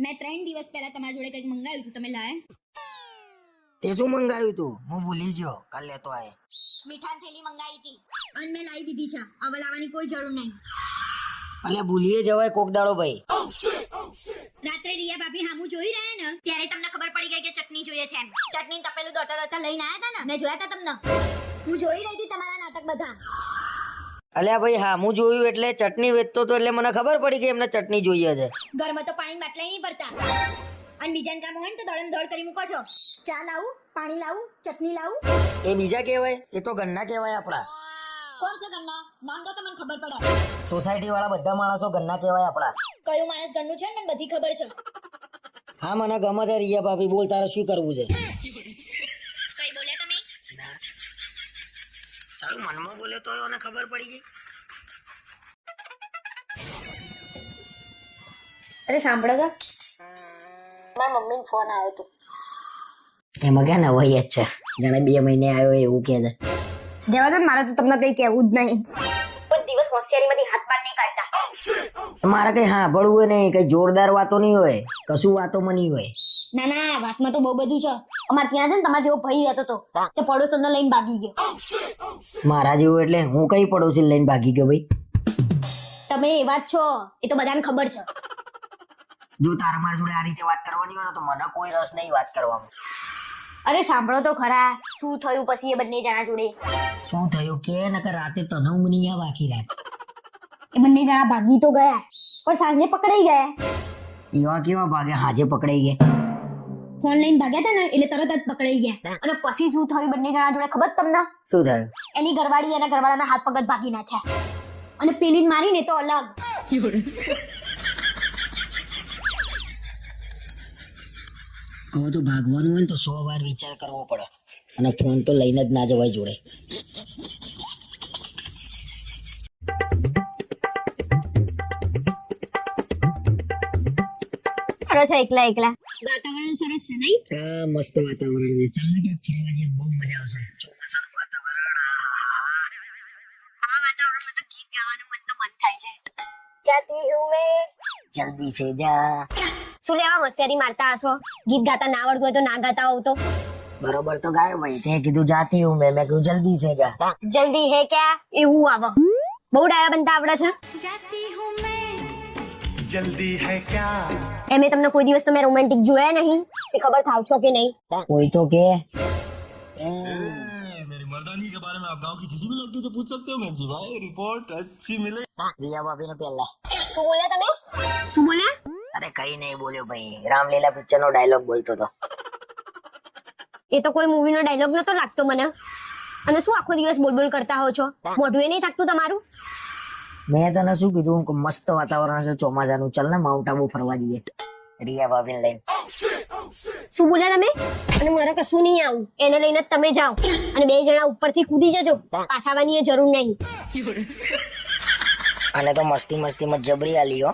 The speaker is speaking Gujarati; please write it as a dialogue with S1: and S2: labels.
S1: મેં 3 દિવસ પહેલા તમારા જોડે કંઈક મંગાવ્યું હતું, તમે લાયા?
S2: તે શું મંગાવ્યું તું? હું ભૂલી ગયો, કાલ લેતો આય.
S1: મીઠાની થેલી મંગાવી હતી અને મેં લાવી દીધી છે. હવે લાવવાની કોઈ જરૂર નહીં.
S2: અલે ભૂલીએ જવાય કોક દાડો ભાઈ.
S1: રાત્રે રિયા ભાભી હામું જોઈ રહ્યા ને ત્યારે તમને ખબર પડી ગઈ કે ચટણી જોઈએ છે એમ. ચટણી તપેલું દોડતા લઈને આયા હતા ને, મેં જોયા હતા તમને. હું જોઈ રહી હતી તમારા નાટક બધા.
S2: અલ્યા ભાઈ હા હું જોયું એટલે ચટણી વેચતો તો એટલે મને ખબર પડી કે એમને ચટણી જોઈએ છે.
S1: ઘરમાં તો પાણી બાટલા નહીં ભરતા અને બીજાને કામ હોય ને તો દોડમ દોડ કરી મૂકો છો. ચા લાવું, પાણી લાવું, ચટણી લાવું.
S2: એ બીજા કહેવાય, એ તો ઘરના કહેવાય આપણા.
S1: કોણ છે ઘરના? નામ તો તમને ખબર પડે.
S2: સોસાયટી વાળા બધા માણસો ઘરના કહેવાય આપણા.
S1: કયું માણસ ઘરનું છે ને બધી ખબર છે.
S2: હા મને ગમે છે રિયા ભાભી, બોલ તારે શું કરવું છે?
S1: કઈ બોલ્યા તમે?
S2: સારું મનમાં બોલે તો એને ખબર પડી ગઈ.
S1: અરે સાંભળો તો, મારા મમ્મીનો ફોન આવ્યો હતો.
S2: એમાં ક્યાં નવાઈ જ છે, જાણે 2 મહિને આવ્યો એવું કે છે.
S1: જવા દો, મારે તો તમને કઈ કહેવું જ નહીં. કોઈ દિવસ હોશિયારીમાંથી હાથ પાર નહીં કાઢતા.
S2: મારે કઈ હા ભળવું નહીં, કઈ જોરદાર વાતો નહીં હોય, કશું વાતોમાં નહીં હોય.
S1: ના ના, વાતમાં તો બહુ બધું છે. અમારે ત્યાં છે ને તમારા જેવો ભાઈ રહેતો હતો, તે પડોશોને લઈને ભાગી ગયો.
S2: મારા જેવું એટલે હું કઈ પડોશી લઈને ભાગી ગયો ભાઈ?
S1: તમે એવા જ છો, એ તો બધાને ખબર છે.
S2: જો તારે મારા જોડે આ રીતે વાત કરવાની હોય તો મને કોઈ રસ નહીં વાત કરવામાં.
S1: અરે સાંભળો તો ખરા, શું થયું પછી એ બંને જણા જોડે?
S2: શું થયું કે નકર રાતે તને ઊંઘ નહીં આવે આખી રાત.
S1: એ બંને જણા ભાગી તો ગયા પણ સાંજે પકડાઈ ગયા.
S2: એવા કેવા ભાગે હાજે પકડાઈ ગયા?
S1: ફોન લઈને ભાગ્યા હતા ને એટલે તરત જ પકડાઈ ગયા. અને પછી શું થયું બંને જણા જોડે ખબર તમને?
S2: શું થયું?
S1: એની ઘરવાળી એના ઘરવાળાના હાથ પગ જ ભાગી નાખ્યા અને પેલી મારીને તો અલગ.
S2: હવે તો ભાગવાનું હોય ને તો 100 વાર વિચાર કરવો પડે અને ફોન તો લઈને જ ના જવાય જોડે.
S1: ખરો છે એકલા એકલા. વાતાવરણ સરસ છે નહીં?
S2: હા મસ્ત વાતાવરણ છે. ચાલ ને ક્યાંક ફરવા જઈએ, બહુ મજા આવશે. ચોમાસાનું વાતાવરણ.
S1: આ વાતાવરણમાં તો ગીત ગાવાનું મન તો મન થાય છે. જાતી હું મેં
S2: જલ્દી સે જા.
S1: શું લેવા હોશિયારી મારતા હશો? ગીત ગાતા ના આવડતું હોય તો ના ગાતા હોવ તો?
S2: બરોબર તો ગાયો ભાઈ, તે કીધું જાતી હું મેં કીધું જલ્દી સે જા.
S1: જલ્દી હે ક્યા એવું આવે. બહુ ડાયા બનતા આવડે છે.
S3: जल्दी है क्या?
S1: એમે તમને કોઈ દિવસ તમે રોમેન્ટિક જોયા નહીં? સી ખબર થાવ છો કે નહીં?
S2: કોઈ તો કે
S3: मेरी मर्दानी के बारे में आप गांव की किसी भी लड़की से पूछ सकते हो मैं जी भाई रिपोर्ट अच्छी मिले.
S2: રિયા ભાભી ને પહેલા.
S1: શું બોલ્યા તમે? શું બોલ્યા?
S2: અરે કઈ નહીં બોલ્યો ભાઈ, રામલીલા પિક્ચર નો ડાયલોગ બોલતો હતો.
S1: એ તો કોઈ મૂવી નો ડાયલોગ નતો લાગતો મને. અને શું આખો દિવસ બોલ બોલ કરતા હો છો? મોઢું એ નહીં થાકતું તમારું?
S2: મેં તને શું કીધું કે મસ્ત વાતાવરણ છે ચોમાસાનું, ચાલ ને માઉન્ટ આબુ ફરવા જઈએ રિયા ભાભીને લઈને.
S1: શું બોલ્યા તમે? અને મારે કશું નહીં આવું, એને લઈને જ તમે જાઓ અને 2 જણા ઉપરથી કૂદી જજો, પાછાવાની એ જરૂર નહીં.
S2: અને તો મસ્તી મસ્તીમાં જબરી આલી હો.